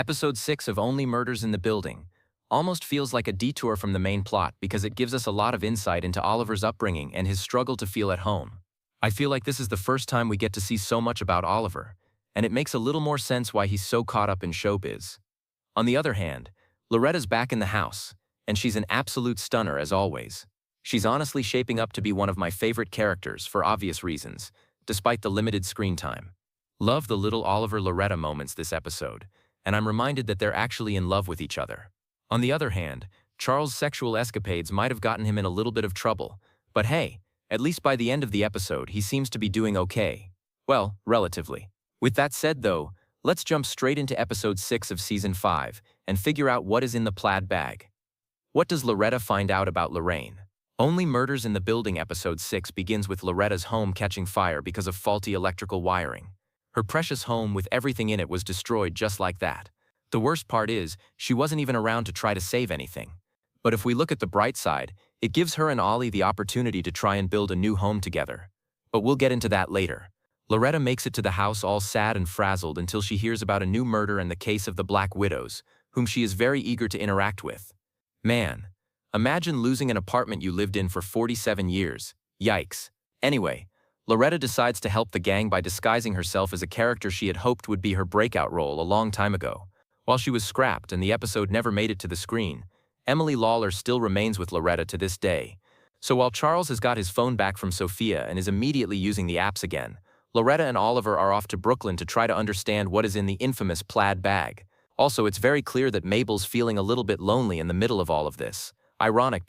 Episode 6 of Only Murders in the Building almost feels like a detour from the main plot because it gives us a lot of insight into Oliver's upbringing and his struggle to feel at home. I feel like this is the first time we get to see so much about Oliver, and it makes a little more sense why he's so caught up in showbiz. On the other hand, Loretta's back in the house, and she's an absolute stunner as always. She's honestly shaping up to be one of my favorite characters for obvious reasons, despite the limited screen time. Love the little Oliver-Loretta moments this episode, and I'm reminded that they're actually in love with each other. On the other hand, Charles' sexual escapades might have gotten him in a little bit of trouble, but hey, at least by the end of the episode he seems to be doing okay. Well, relatively. With that said though, let's jump straight into episode 6 of season 5 and figure out what is in the plaid bag. What does Loretta find out about Lorraine? Only Murders in the Building episode 6 begins with Loretta's home catching fire because of faulty electrical wiring. Her precious home with everything in it was destroyed just like that. The worst part is, she wasn't even around to try to save anything. But if we look at the bright side, it gives her and Ollie the opportunity to try and build a new home together. But we'll get into that later. Loretta makes it to the house all sad and frazzled until she hears about a new murder and the case of the Black Widows, whom she is very eager to interact with. Man, imagine losing an apartment you lived in for 47 years. Yikes. Anyway, Loretta decides to help the gang by disguising herself as a character she had hoped would be her breakout role a long time ago. While she was scrapped and the episode never made it to the screen, Emily Lawler still remains with Loretta to this day. So while Charles has got his phone back from Sophia and is immediately using the apps again, Loretta and Oliver are off to Brooklyn to try to understand what is in the infamous plaid bag. Also, it's very clear that Mabel's feeling a little bit lonely in the middle of all of this. Ironic,